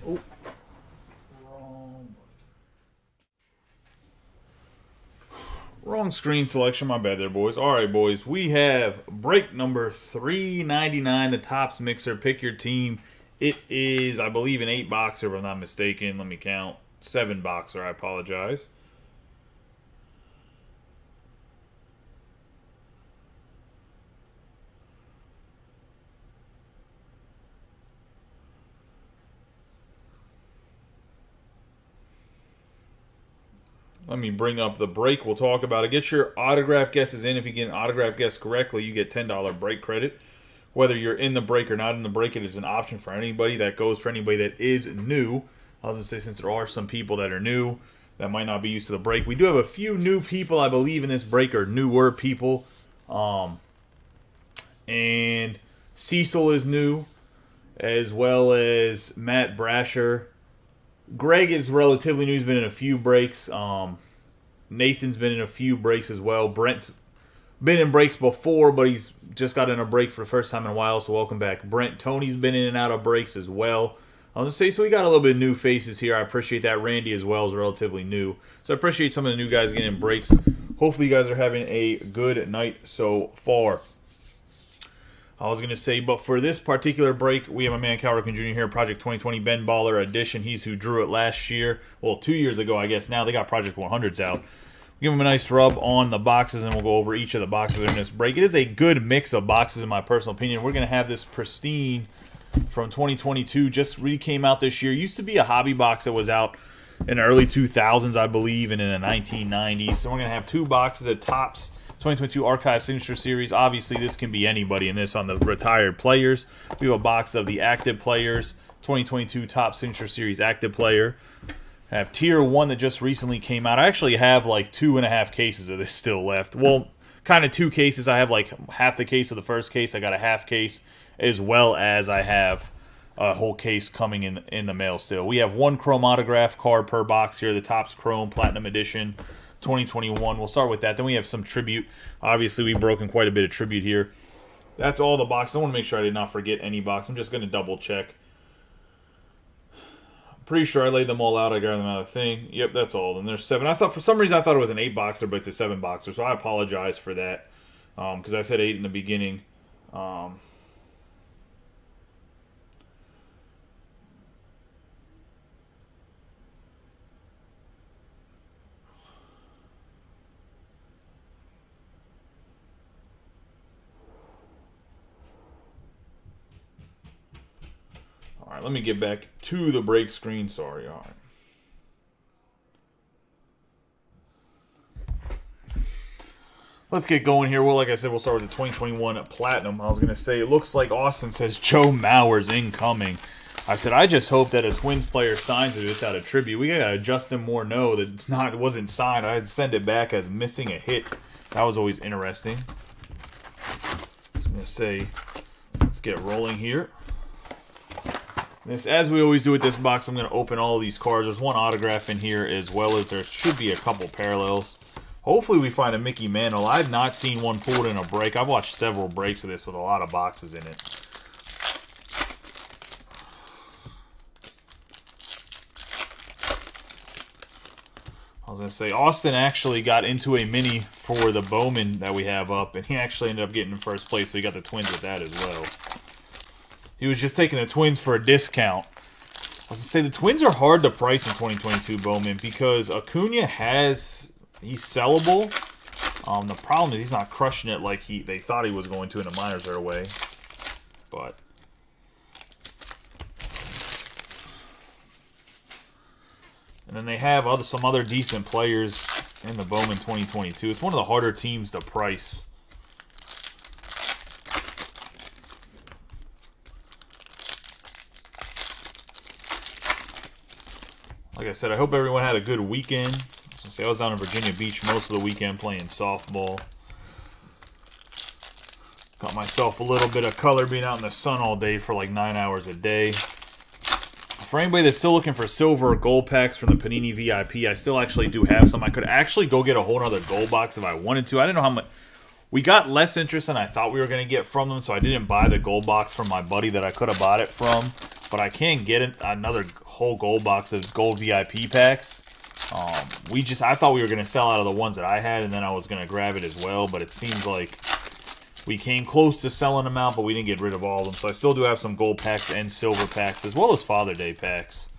Oh, wrong. Wrong screen selection. My bad there, boys. All right, boys. We have break number 399, the Topps Mixer. Pick your team. It is, I believe, an 8-boxer, if I'm not mistaken. Let me count. 7-boxer. I apologize. Let me bring up the break. We'll talk about it. Get your autograph guesses in. If you get an autograph guess correctly, you get $10 break credit. Whether you're in the break or not in the break, it is an option for anybody. That goes for anybody that is new. I'll just say, since there are some people that are new that might not be used to the break. We do have a few new people, I believe, in this break, or newer people. And Cecil is new, as well as Matt Brasher. Greg is relatively new. He's been in a few breaks. Nathan's been in a few breaks as well. Brent's been in breaks before, but he's just got in a break for the first time in a while, so welcome back, Brent. Tony's been in and out of breaks as well. I'll just say, so we got a little bit of new faces here. I appreciate that. Randy as well is relatively new. So I appreciate some of the new guys getting in breaks. Hopefully you guys are having a good night so far. I was going to say, but for this particular break, we have my man Cal Ripken Jr. here, Project 2020 Ben Baller Edition. He's who drew it last year. Well, 2 years ago, I guess. Now they got Project 100s out. Give him a nice rub on the boxes, and we'll go over each of the boxes in this break. It is a good mix of boxes, in my personal opinion. We're going to have this pristine from 2022. Just really came out this year. Used to be a hobby box that was out in the early 2000s, I believe, and in the 1990s. So we're going to have 2 boxes of Topps 2022 Archive Signature Series. Obviously, this can be anybody in this on the retired players. We have a box of the active players, 2022 Topps Signature Series active player. I have Tier 1 that just recently came out. I actually have like 2.5 cases of this still left. Well, kind of 2 cases. I have like half the case of the first case. I got a half case, as well as I have a whole case coming in the mail still. We have 1 Chrome autograph card per box here, the Topps Chrome Platinum Edition 2021. We'll start with that. Then we have some tribute. Obviously, we've broken quite a bit of tribute here. That's all the boxes. I want to make sure I did not forget any box. I'm just going to double check. I'm pretty sure I laid them all out. I grabbed them out of the thing. Yep, that's all. And there's 7. I thought, for some reason, I thought it was an 8-boxer, but it's a 7-boxer. So I apologize for that, because I said 8 in the beginning. All right, let me get back to the break screen. Sorry. All right. Let's get going here. Well, like I said, we'll start with the 2021 Platinum. I was going to say, it looks like Austin says Joe Mauer's incoming. I said, I just hope that a Twins player signs it without a tribute. We got to Justin Morneau that it wasn't signed. I'd send it back as missing a hit. That was always interesting. I was going to say, let's get rolling here. This, as we always do with this box, I'm going to open all of these cards. There's 1 autograph in here, as well as there should be a couple parallels. Hopefully we find a Mickey Mantle. I've not seen one pulled in a break. I've watched several breaks of this with a lot of boxes in it. I was going to say, Austin actually got into a mini for the Bowman that we have up, and he actually ended up getting in first place, so he got the Twins with that as well. He was just taking the Twins for a discount. I was going to say, the Twins are hard to price in 2022, Bowman, because Acuna he's sellable. The problem is he's not crushing it like they thought he was going to in the minors right away. But and then they have some other decent players in the Bowman 2022. It's one of the harder teams to price. Like I said, I hope everyone had a good weekend. I was down in Virginia Beach most of the weekend playing softball. Got myself a little bit of color being out in the sun all day for like 9 hours a day. For anybody that's still looking for silver or gold packs from the Panini VIP, I still actually do have some. I could actually go get a whole other gold box if I wanted to. I didn't know how much. We got less interest than I thought we were going to get from them, so I didn't buy the gold box from my buddy that I could have bought it from. but I can get another whole gold box of gold VIP packs. I thought we were going to sell out of the ones that I had, and then I was going to grab it as well, but it seems like we came close to selling them out, but we didn't get rid of all of them. So I still do have some gold packs and silver packs, as well as Father Day packs.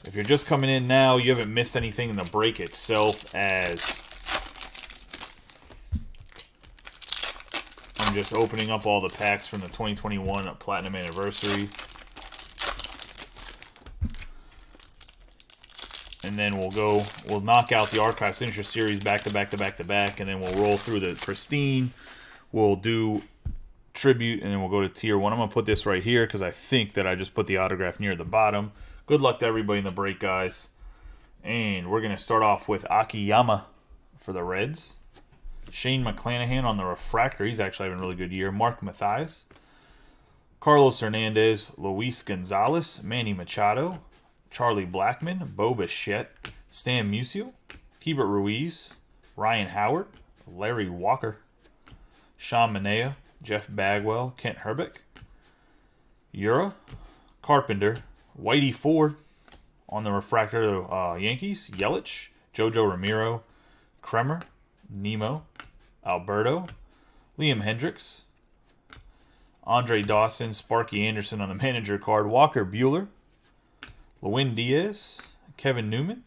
If you're just coming in now, you haven't missed anything in the break itself, as I'm just opening up all the packs from the 2021 Platinum Anniversary. And then we'll knock out the Archive Signature Series back to back to back to back, and then we'll roll through the Pristine. We'll do Tribute, and then we'll go to Tier 1. I'm going to put this right here because I think that I just put the autograph near the bottom. Good luck to everybody in the break, guys. And we're going to start off with Akiyama for the Reds. Shane McClanahan on the Refractor. He's actually having a really good year. Mark Mathias. Carlos Hernandez. Luis Gonzalez. Manny Machado. Charlie Blackmon. Bo Bichette. Stan Musial. Keibert Ruiz. Ryan Howard. Larry Walker. Sean Manaea. Jeff Bagwell. Kent Herbeck. Ura. Carpenter. Whitey Ford on the Refractor, Yankees. Yelich, Jojo Ramiro, Kremer, Nemo, Alberto, Liam Hendricks, Andre Dawson, Sparky Anderson on the manager card, Walker Buehler, Lewin Diaz, Kevin Newman,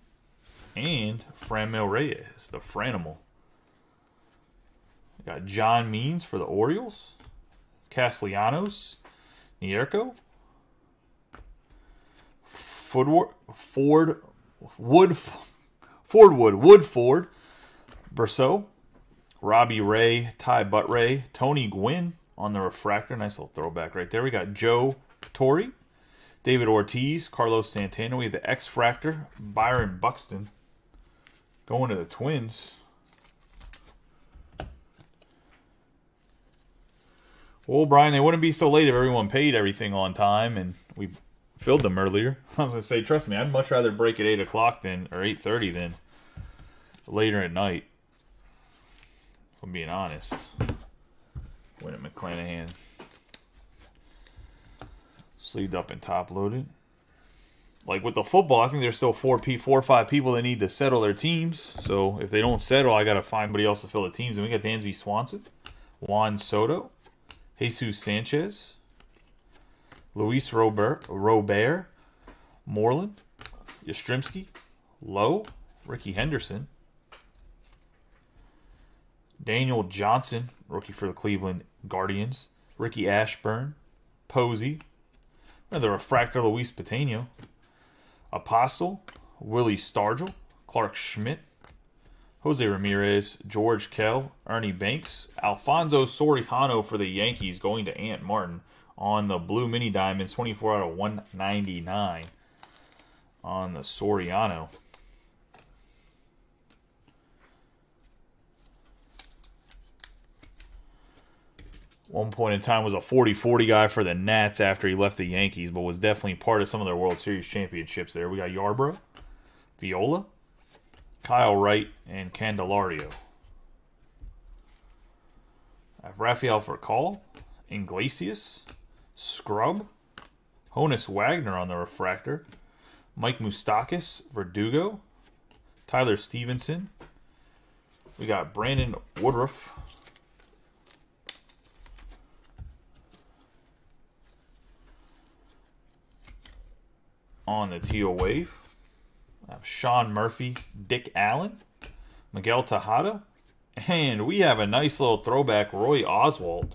and Franmil Reyes, the Franimal. We got John Means for the Orioles, Castellanos, Nierko, Woodford, Berceau, Robbie Ray, Ty Buttray, Tony Gwynn on the Refractor. Nice little throwback right there. We got Joe Torre, David Ortiz, Carlos Santana. We have the X-Fractor, Byron Buxton going to the Twins. Well, Brian, they wouldn't be so late if everyone paid everything on time, and we filled them earlier. I was going to say, trust me, I'd much rather break at 8 o'clock or 8:30 than later at night. If I'm being honest. Win at McClanahan. Sleeved up and top loaded. Like with the football, I think there's still 4 or 5 people that need to settle their teams. So if they don't settle, I got to find somebody else to fill the teams. And we got Dansby Swanson, Juan Soto, Jesus Sanchez, Luis Robert, Moreland, Yastrzemski, Lowe, Ricky Henderson, Daniel Johnson, rookie for the Cleveland Guardians, Ricky Ashburn, Posey, the Refractor Luis Patino, Apostle, Willie Stargell, Clark Schmidt, Jose Ramirez, George Kell, Ernie Banks, Alfonso Soriano for the Yankees going to Ant Martin on the Blue Mini Diamonds, 24 out of 199 on the Soriano. One point in time was a 40-40 guy for the Nats after he left the Yankees, but was definitely part of some of their World Series championships there. We got Yarbrough, Viola, Kyle Wright, and Candelario. I have Rafael Furcal, Iglesias, Scrub, Honus Wagner on the Refractor, Mike Moustakas, Verdugo, Tyler Stevenson. We got Brandon Woodruff, on the teal wave. I have Sean Murphy, Dick Allen, Miguel Tejada, and we have a nice little throwback, Roy Oswalt,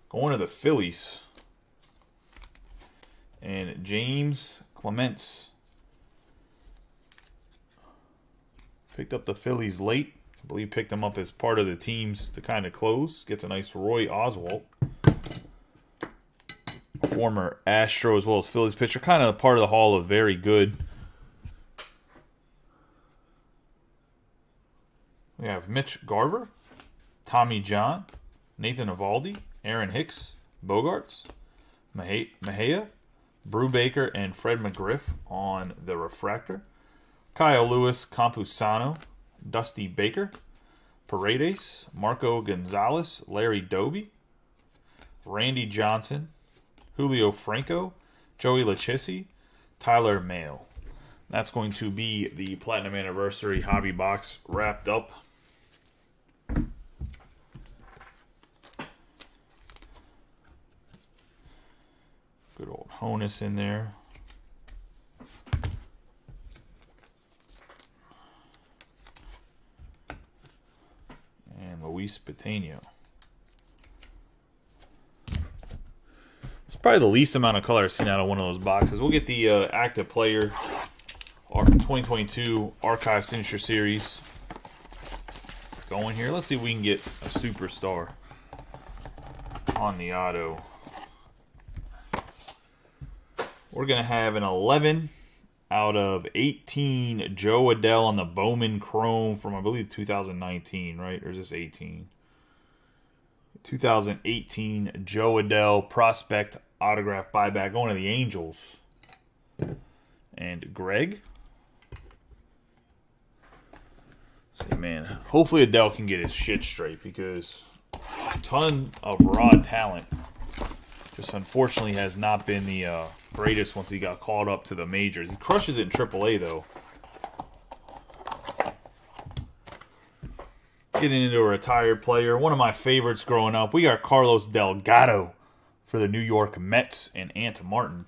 going to the Phillies. And James Clements picked up the Phillies late. I believe picked them up as part of the teams to kind of close. Gets a nice Roy Oswalt. Former Astro as well as Phillies pitcher. Kind of part of the Hall of Very Good. We have Mitch Garver, Tommy John, Nathan Eovaldi, Aaron Hicks, Bogarts, Mejia, Brubaker, and Fred McGriff on the Refractor. Kyle Lewis, Campusano, Dusty Baker, Paredes, Marco Gonzalez, Larry Doby, Randy Johnson, Julio Franco, Joey Lachisi, Tyler Mahle. That's going to be the Platinum Anniversary Hobby Box wrapped up. Good old Honus in there. And Luis Patino. It's probably the least amount of color I've seen out of one of those boxes. We'll get the Active Player 2022 Archive Signature Series going here. Let's see if we can get a superstar on the auto. We're going to have an 11 out of 18 Joe Adell on the Bowman Chrome from, I believe, 2019, right? Or is this 18? 2018 Joe Adell Prospect Autograph Buyback going to the Angels. And Greg. Say, man, hopefully Adell can get his shit straight because a ton of raw talent. Just unfortunately has not been the greatest once he got called up to the majors. He crushes it in AAA, though. Getting into a retired player. One of my favorites growing up. We got Carlos Delgado for the New York Mets and Ant Martin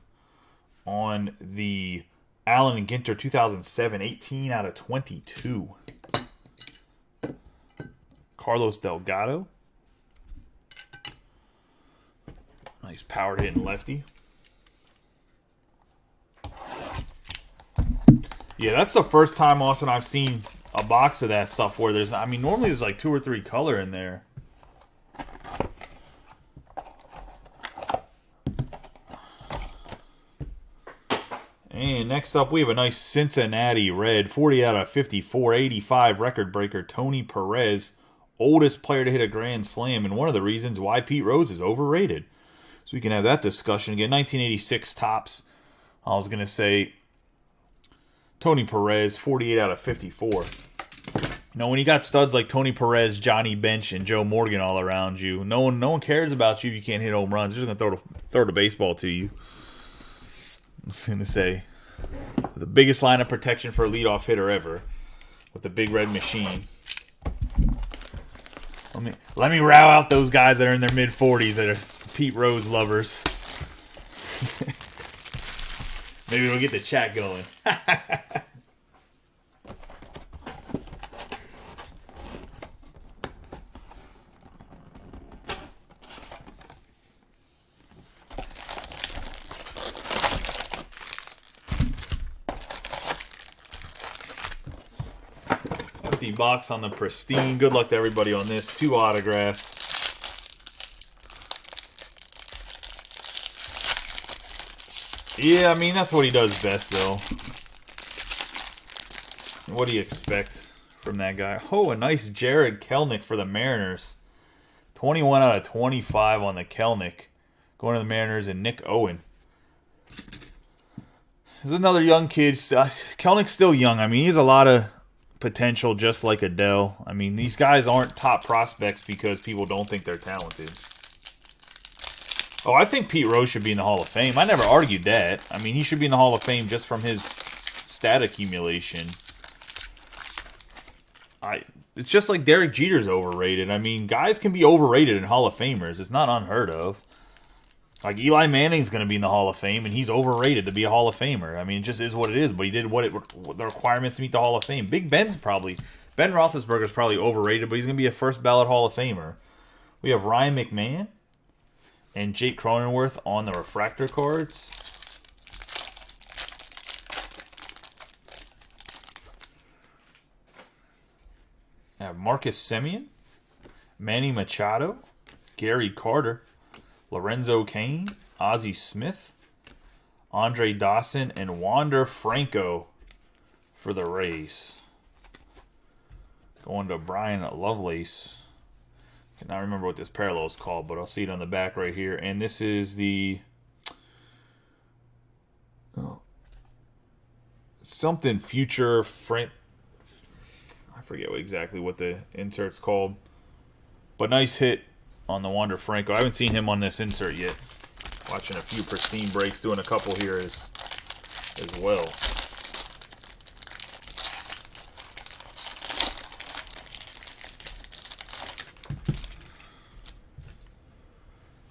on the Allen and Ginter 2007 18 out of 22. Carlos Delgado. Nice power hitting lefty. Yeah, that's the first time, Austin, I've seen a box of that stuff where there's, I mean, normally there's like 2 or 3 color in there. And next up, we have a nice Cincinnati Red, 40 out of 54, 85 record breaker, Tony Perez, oldest player to hit a grand slam, and one of the reasons why Pete Rose is overrated. So we can have that discussion again. 1986 tops. I was going to say Tony Perez, 48 out of 54. Now, when you got studs like Tony Perez, Johnny Bench, and Joe Morgan all around you, no one cares about you if you can't hit home runs. They're just going to throw the baseball to you. I was going to say the biggest line of protection for a leadoff hitter ever with the big red machine. Let me row out those guys that are in their mid-40s that are Pete Rose lovers. Maybe we'll get the chat going. Empty box on the pristine. Good luck to everybody on this. 2 autographs. Yeah, I mean, that's what he does best, though. What do you expect from that guy? Oh, a nice Jared Kelnick for the Mariners. 21 out of 25 on the Kelnick. Going to the Mariners and Nick Owen. There's another young kid. Kelnick's still young. I mean, he has a lot of potential just like Adell. I mean, these guys aren't top prospects because people don't think they're talented. Oh, I think Pete Rose should be in the Hall of Fame. I never argued that. I mean, he should be in the Hall of Fame just from his stat accumulation. It's just like Derek Jeter's overrated. I mean, guys can be overrated in Hall of Famers. It's not unheard of. Like Eli Manning's going to be in the Hall of Fame, and he's overrated to be a Hall of Famer. I mean, it just is what it is. But he did what the requirements to meet the Hall of Fame. Ben Roethlisberger's probably overrated, but he's going to be a first ballot Hall of Famer. We have Ryan McMahon and Jake Cronenworth on the refractor cards. I have Marcus Semien, Manny Machado, Gary Carter, Lorenzo Cain, Ozzie Smith, Andre Dawson, and Wander Franco for the Rays. Going to Brian Lovelace. Cannot remember what this parallel is called, but I'll see it on the back right here. And this is the something future Frank. I forget exactly what the insert's called, but nice hit on the Wander Franco. I haven't seen him on this insert yet. Watching a few pristine breaks, doing a couple here as well.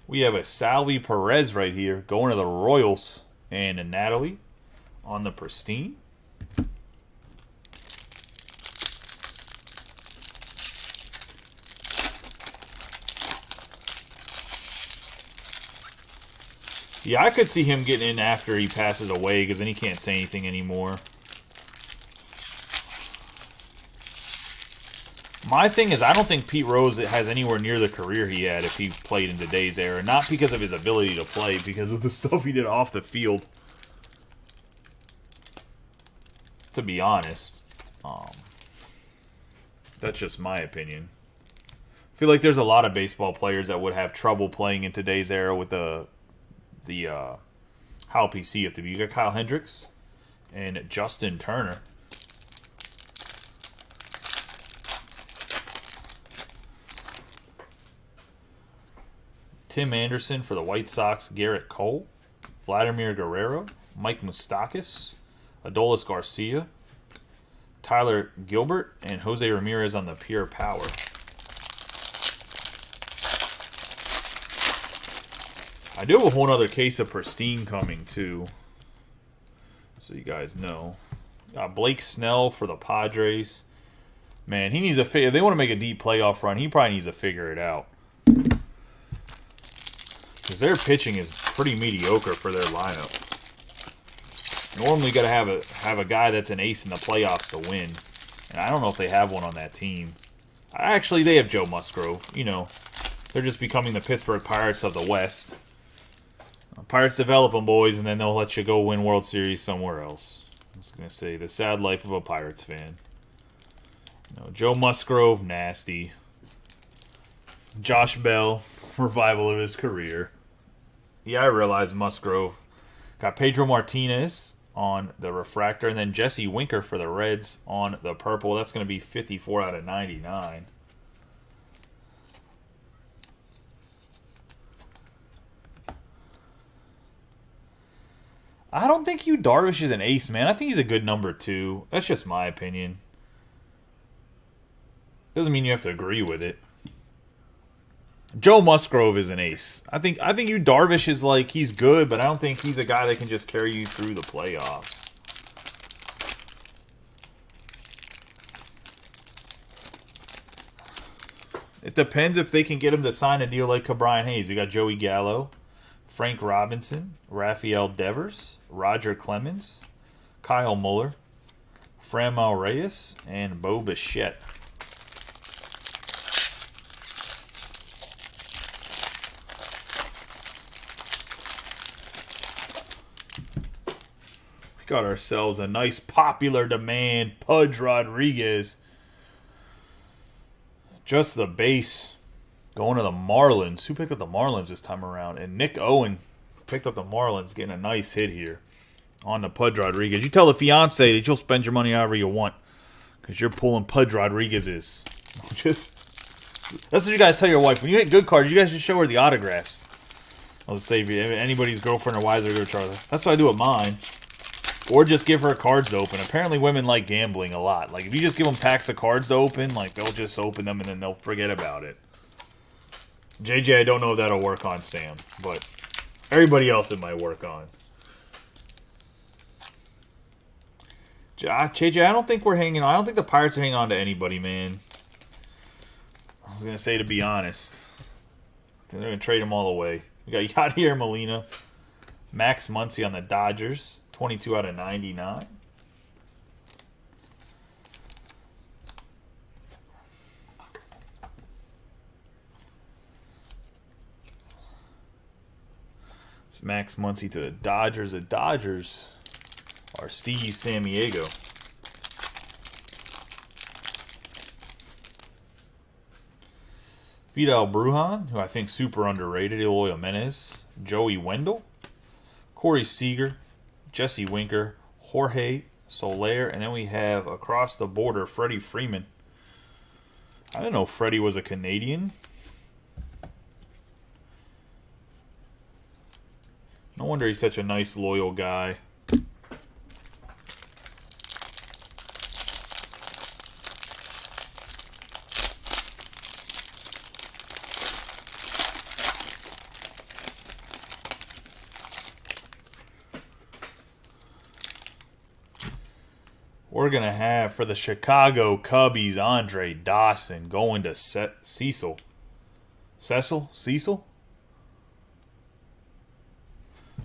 We have a Salvi Perez right here going to the Royals, and a Natalie on the pristine. Yeah, I could see him getting in after he passes away because then he can't say anything anymore. My thing is, I don't think Pete Rose has anywhere near the career he had if he played in today's era. Not because of his ability to play, because of the stuff he did off the field. To be honest. That's just my opinion. I feel like there's a lot of baseball players that would have trouble playing in today's era with the how PC have to be. You got Kyle Hendricks and Justin Turner. Tim Anderson for the White Sox, Garrett Cole, Vladimir Guerrero, Mike Moustakas, Adolis Garcia, Tyler Gilbert, and Jose Ramirez on the Pure Power. I do have a whole other case of pristine coming, too. So you guys know. Blake Snell for the Padres. Man, he needs to figure. If they want to make a deep playoff run, he probably needs to figure it out. Because their pitching is pretty mediocre for their lineup. Normally, you got to have a guy that's an ace in the playoffs to win. And I don't know if they have one on that team. Actually, they have Joe Musgrove. You know, they're just becoming the Pittsburgh Pirates of the West. Pirates develop them, boys, and then they'll let you go win World Series somewhere else. I was going to say, the sad life of a Pirates fan. No, Joe Musgrove, nasty. Josh Bell, revival of his career. Yeah, I realize Musgrove. Got Pedro Martinez on the refractor, and then Jesse Winker for the Reds on the purple. That's going to be 54 out of 99. I don't think Yu Darvish is an ace, man. I think he's a good number 2. That's just my opinion. Doesn't mean you have to agree with it. Joe Musgrove is an ace. I think Yu Darvish is like, he's good, but I don't think he's a guy that can just carry you through the playoffs. It depends if they can get him to sign a deal like Brian Hayes. We got Joey Gallo, Frank Robinson, Rafael Devers, Roger Clemens, Kyle Muller, Franmil Reyes, and Bo Bichette. We got ourselves a nice popular demand Pudge Rodriguez. Just the base. Going to the Marlins. Who picked up the Marlins this time around? And Nick Owen picked up the Marlins, getting a nice hit here on the Pudge Rodriguez. You tell the fiance that you'll spend your money however you want because you're pulling Pudge Rodriguez's. That's what you guys tell your wife. When you hit good cards, you guys just show her the autographs. I'll just say if anybody's girlfriend or wives are going to try that. That's what I do with mine. Or just give her cards to open. Apparently women like gambling a lot. Like if you just give them packs of cards to open, like they'll just open them and then they'll forget about it. JJ, I don't know if that'll work on Sam, but everybody else it might work on. JJ, I don't think we're hanging on. I don't think the Pirates are hanging on to anybody, man. I was going to say, to be honest. They're going to trade them all away. We got Yadier Molina, Max Muncy on the Dodgers, 22 out of 99. Max Muncy to the Dodgers. The Dodgers are Steve Samiego. Fidel Brujan, who I think super underrated. Eloy Jimenez. Joey Wendell. Corey Seager. Jesse Winker. Jorge Soler. And then we have across the border Freddie Freeman. I didn't know Freddie was a Canadian. No wonder he's such a nice, loyal guy. We're going to have, for the Chicago Cubbies, Andre Dawson going to Cecil. Cecil?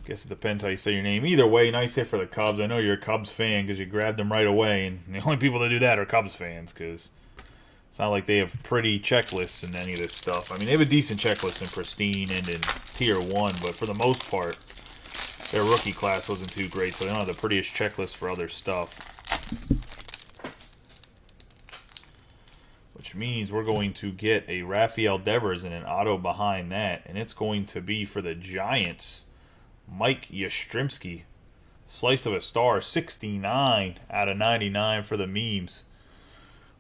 Guess it depends how you say your name. Either way, nice hit for the Cubs. I know you're a Cubs fan because you grabbed them right away. And the only people that do that are Cubs fans because it's not like they have pretty checklists and any of this stuff. I mean, they have a decent checklist in Pristine and in Tier 1. But for the most part, their rookie class wasn't too great. So they don't have the prettiest checklist for other stuff. Which means we're going to get a Rafael Devers and an auto behind that. And it's going to be for the Giants, Mike Yastrzemski. Slice of a star, 69 out of 99 for the memes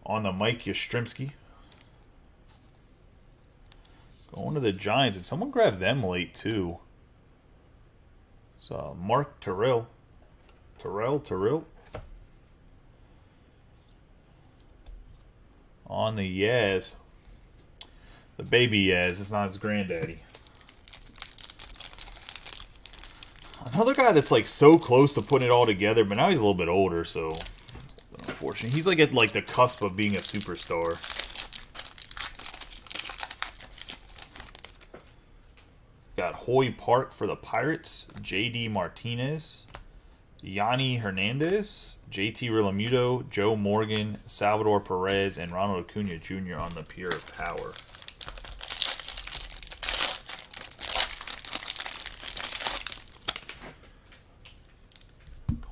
on the Mike Yastrzemski. Going to the Giants. And someone grabbed them late, too. So, Mark Terrell. On the Yaz. The baby Yaz. It's not his granddaddy. Another guy that's like so close to putting it all together, but now he's a little bit older, so unfortunately. He's like at like the cusp of being a superstar. Got Hoy Park for the Pirates. J.D. Martinez. Yanni Hernandez, JT Rilamudo, Joe Morgan, Salvador Perez, and Ronald Acuna Jr. on the Pure Power.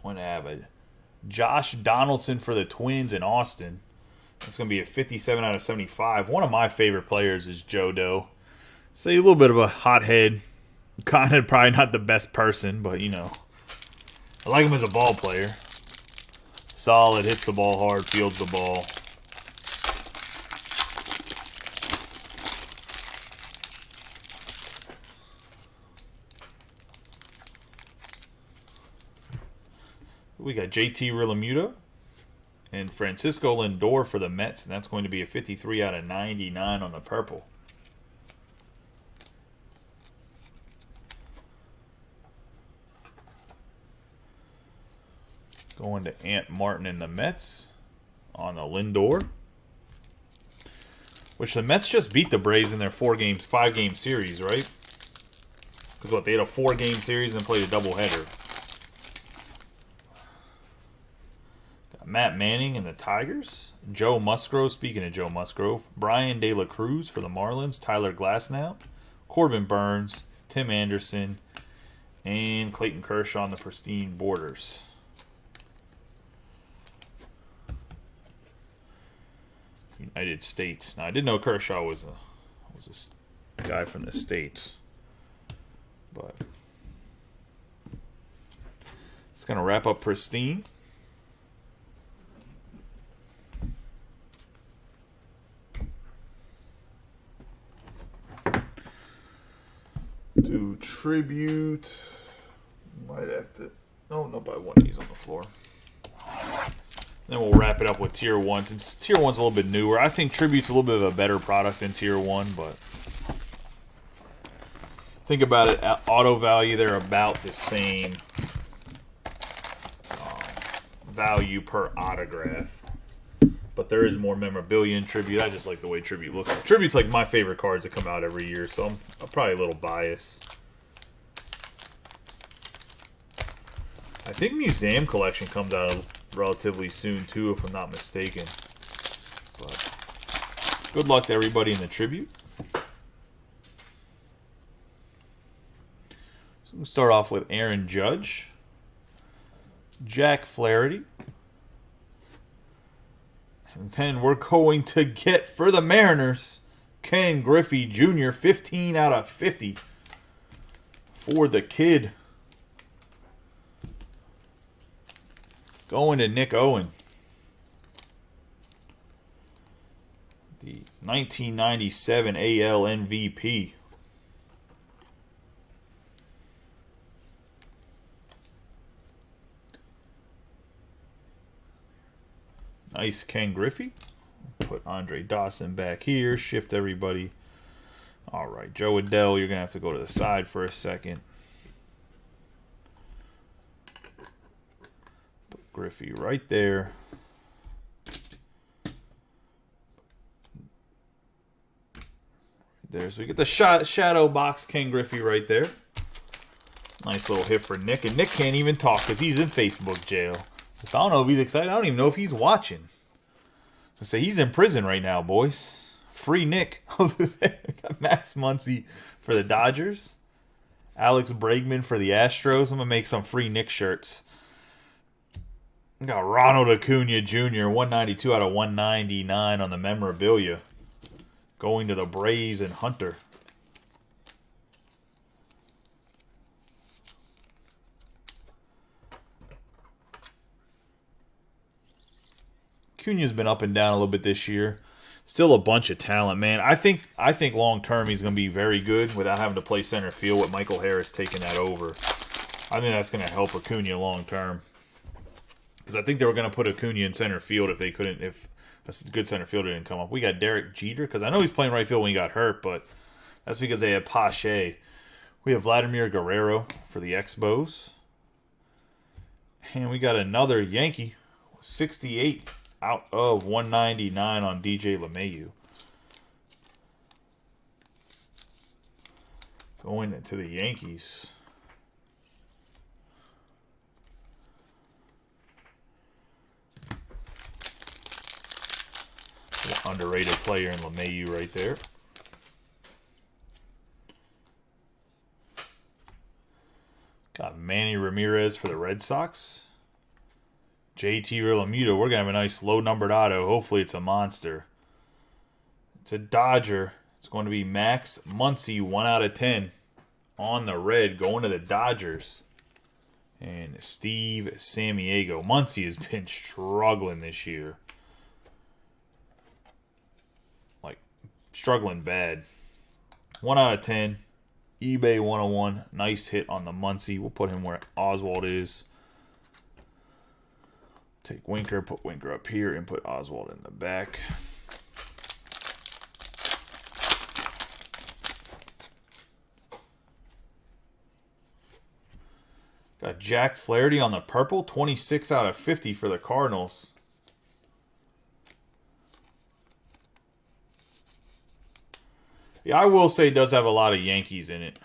Going to have a Josh Donaldson for the Twins in Austin. That's going to be a 57 out of 75. One of my favorite players is Joe Doe. So a little bit of a hothead. Kind of probably not the best person, but you know. I like him as a ball player. Solid, hits the ball hard, fields the ball. We got JT Rilamudo and Francisco Lindor for the Mets, and that's going to be a 53 out of 99 on the purple. Going to Ant Martin and the Mets on the Lindor. Which the Mets just beat the Braves in their 5-game series, right? Because what, they had a 4-game series and played a doubleheader. Got Matt Manning and the Tigers. Joe Musgrove, speaking of Joe Musgrove. Brian De La Cruz for the Marlins. Tyler Glasnow. Corbin Burns. Tim Anderson. And Clayton Kershaw on the Pristine Borders. United States. Now I didn't know Kershaw was a guy from the States, but it's gonna wrap up Pristine. Do tribute. Might have to. Oh no, by one of these on the floor. Then we'll wrap it up with Tier 1. Since Tier 1's a little bit newer, I think Tribute's a little bit of a better product than Tier 1, but think about it, at auto value, they're about the same value per autograph. But there is more memorabilia in Tribute. I just like the way Tribute looks. Tribute's like my favorite cards that come out every year, so I'm probably a little biased. I think Museum Collection comes out relatively soon too, if I'm not mistaken. But good luck to everybody in the Tribute. So we'll start off with Aaron Judge, Jack Flaherty, and then we're going to get for the Mariners Ken Griffey Jr. 15 out of 50 for the kid. Going to Nick Owen. The 1997 AL MVP. Nice Ken Griffey. Put Andre Dawson back here. Shift everybody. All right, Joe Adele, you're going to have to go to the side for a second. Put Griffey right there. There, so we get the shadow box Ken Griffey right there. Nice little hit for Nick. And Nick can't even talk because he's in Facebook jail. So I don't know if he's excited. I don't even know if he's watching. So say he's in prison right now, boys. Free Nick. Got Max Muncy for the Dodgers. Alex Bregman for the Astros. I'm going to make some free Nick shirts. We got Ronald Acuna Jr. 192 out of 199 on the memorabilia. Going to the Braves and Hunter. Acuna's been up and down a little bit this year. Still a bunch of talent, man. I think long term he's going to be very good without having to play center field with Michael Harris taking that over. I think that's going to help Acuna long term. Because I think they were going to put Acuna in center field if a good center fielder didn't come up. We got Derek Jeter, because I know he's playing right field when he got hurt, but that's because they had Pache. We have Vladimir Guerrero for the Expos. And we got another Yankee, 68 out of 199 on DJ LeMahieu. Going into the Yankees. Underrated player in LeMahieu right there. Got Manny Ramirez for the Red Sox. JT Rilamudo. We're going to have a nice low-numbered auto. Hopefully it's a monster. It's a Dodger. It's going to be Max Muncy, 1 out of 10 on the red, going to the Dodgers. And Steve Sammiego. Muncy has been struggling this year. Struggling bad. 1 out of 10. eBay 101. Nice hit on the Muncy. We'll put him where Oswalt is. Take Winker, put Winker up here, and put Oswalt in the back. Got Jack Flaherty on the purple. 26 out of 50 for the Cardinals. Yeah, I will say it does have a lot of Yankees in it.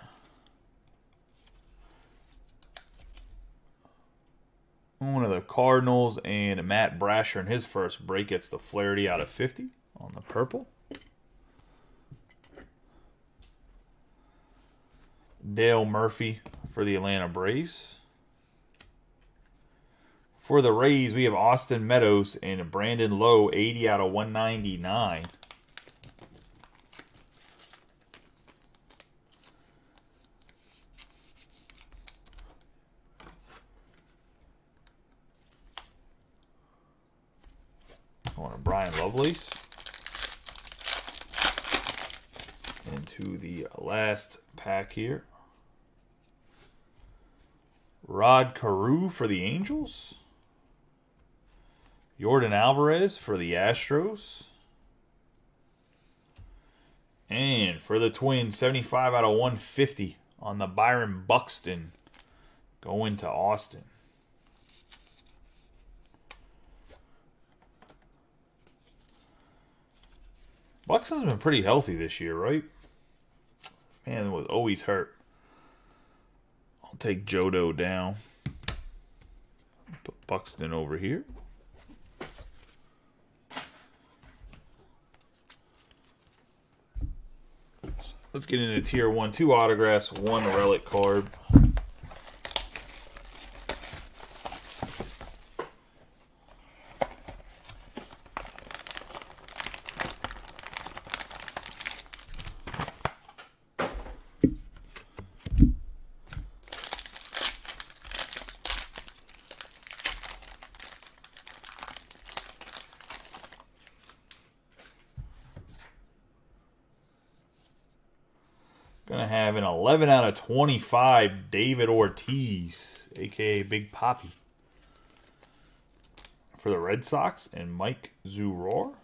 One of the Cardinals and Matt Brasher in his first break gets the Flaherty out of 50 on the purple. Dale Murphy for the Atlanta Braves. For the Rays, we have Austin Meadows and Brandon Lowe, 80 out of 199. On a Brian Lovelace. Into the last pack here. Rod Carew for the Angels. Yordan Alvarez for the Astros. And for the Twins, 75 out of 150 on the Byron Buxton. Going to Austin. Buxton's been pretty healthy this year, right? Man, was always hurt. I'll take Jodo down. Put Buxton over here. So let's get into Tier 1. 2 autographs, 1 relic card. Gonna have an 11 out of 25 David Ortiz, a.k.a. Big Papi. for the Red Sox, and Mike Zuror.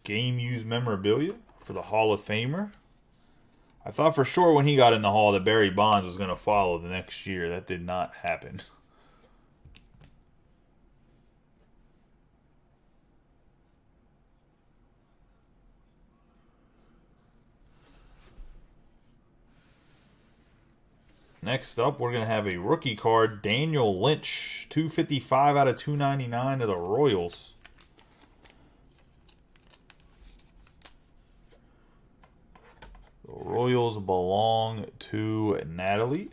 Game-used memorabilia for the Hall of Famer. I thought for sure when he got in the Hall that Barry Bonds was going to follow the next year. That did not happen. Next up, we're going to have a rookie card, Daniel Lynch, 255 out of 299 of the Royals. The Royals belong to Natalie.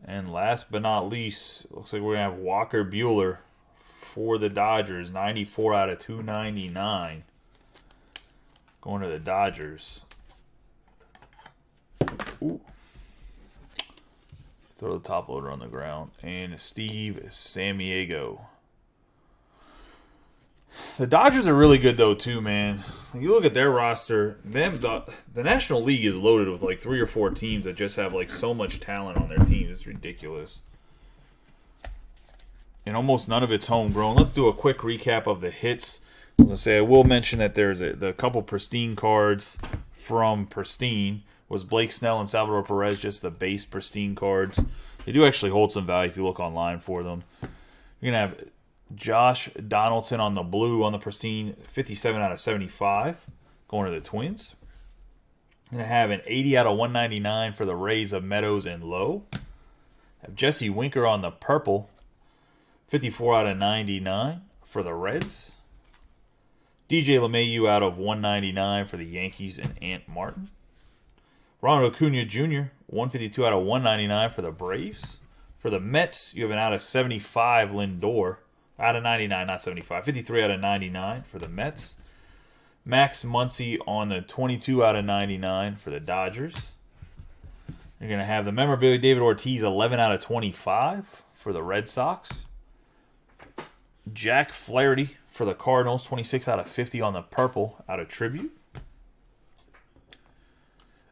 And last but not least, looks like we're going to have Walker Buehler for the Dodgers, 94 out of 299. Going to the Dodgers. Ooh. Throw the top loader on the ground. And Steve Sammiego. The Dodgers are really good, though, too, man. You look at their roster. The National League is loaded with like 3 or 4 teams that just have like so much talent on their teams. It's ridiculous. And almost none of it's homegrown. Let's do a quick recap of the hits. I was going to say, I will mention that there's the couple Pristine cards from Pristine was Blake Snell and Salvador Perez, just the base Pristine cards. They do actually hold some value if you look online for them. You're going to have Josh Donaldson on the blue on the Pristine, 57 out of 75, going to the Twins. You're going to have an 80 out of 199 for the Rays of Meadows and Lowe. Have Jesse Winker on the purple, 54 out of 99 for the Reds. DJ LeMahieu out of 199 for the Yankees and Ant Martin. Ronald Acuna Jr., 152 out of 199 for the Braves. For the Mets, you have an out of 75 Lindor. Out of 99, not 75. 53 out of 99 for the Mets. Max Muncy on the 22 out of 99 for the Dodgers. You're going to have the memorabilia David Ortiz, 11 out of 25 for the Red Sox. Jack Flaherty for the Cardinals, 26 out of 50 on the purple out of tribute.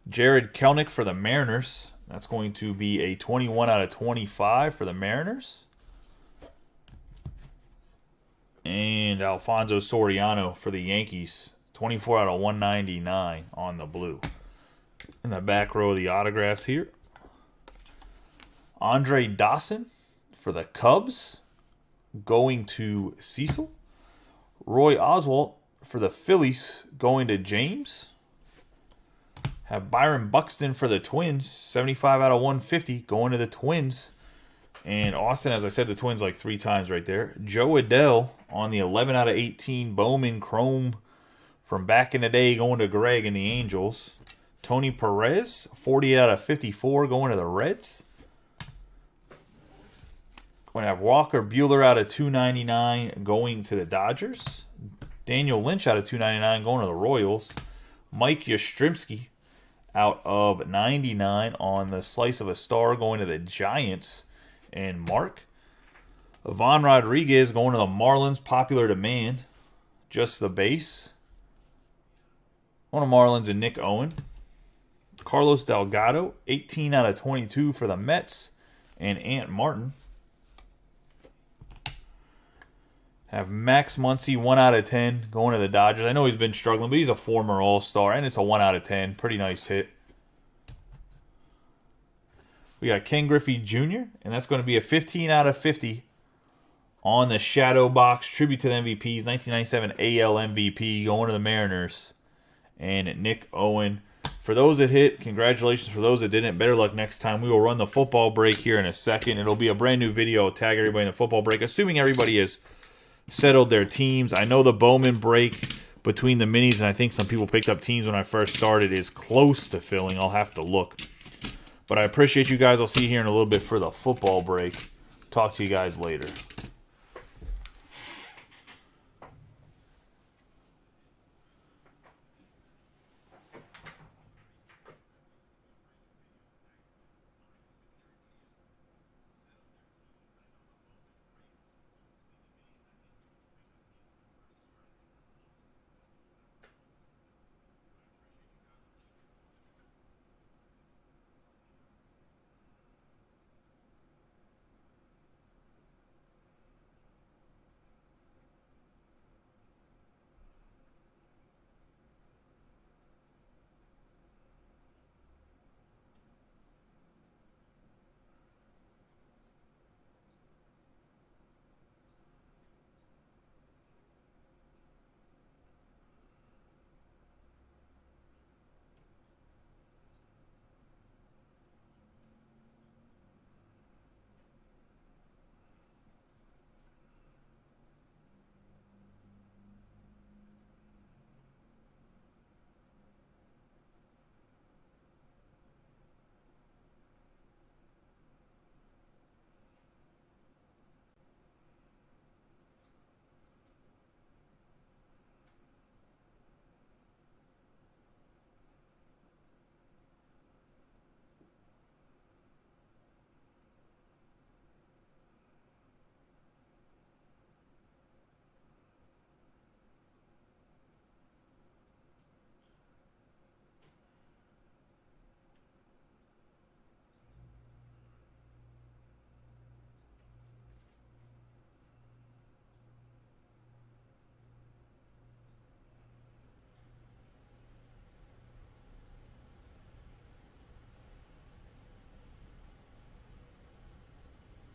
Jared Kelnick for the Mariners. That's going to be a 21 out of 25 for the Mariners. And Alfonso Soriano for the Yankees, 24 out of 199 on the blue. In the back row of the autographs here, Andre Dawson for the Cubs, going to Cecil. Roy Oswalt for the Phillies, going to James. Have Byron Buxton for the Twins, 75 out of 150, going to the Twins. And Austin, as I said, the Twins like 3 times right there. Joe Adell on the 11 out of 18 Bowman Chrome from back in the day, going to Greg and the Angels. Tony Perez, 40 out of 54, going to the Reds. Going to have Walker Buehler out of 299, going to the Dodgers. Daniel Lynch out of 299, going to the Royals. Mike Yastrzemski out of 99 on the slice of a star, going to the Giants. And Mark. Ivan Rodriguez going to the Marlins, popular demand. Just the base. One of Marlins and Nick Owen. Carlos Delgado, 18 out of 22 for the Mets. And Ant Martin. Have Max Muncy, 1 out of 10, going to the Dodgers. I know he's been struggling, but he's a former All-Star, and it's a 1 out of 10. Pretty nice hit. We got Ken Griffey Jr., and that's going to be a 15 out of 50 on the Shadow Box. Tribute to the MVPs, 1997 AL MVP, going to the Mariners. And Nick Owen. For those that hit, congratulations. For those that didn't, better luck next time. We will run the football break here in a second. It'll be a brand new video. I'll tag everybody in the football break, assuming everybody has settled their teams. I know the Bowman break between the minis, and I think some people picked up teams when I first started, is close to filling. I'll have to look. But I appreciate you guys. I'll see you here in a little bit for the football break. Talk to you guys later.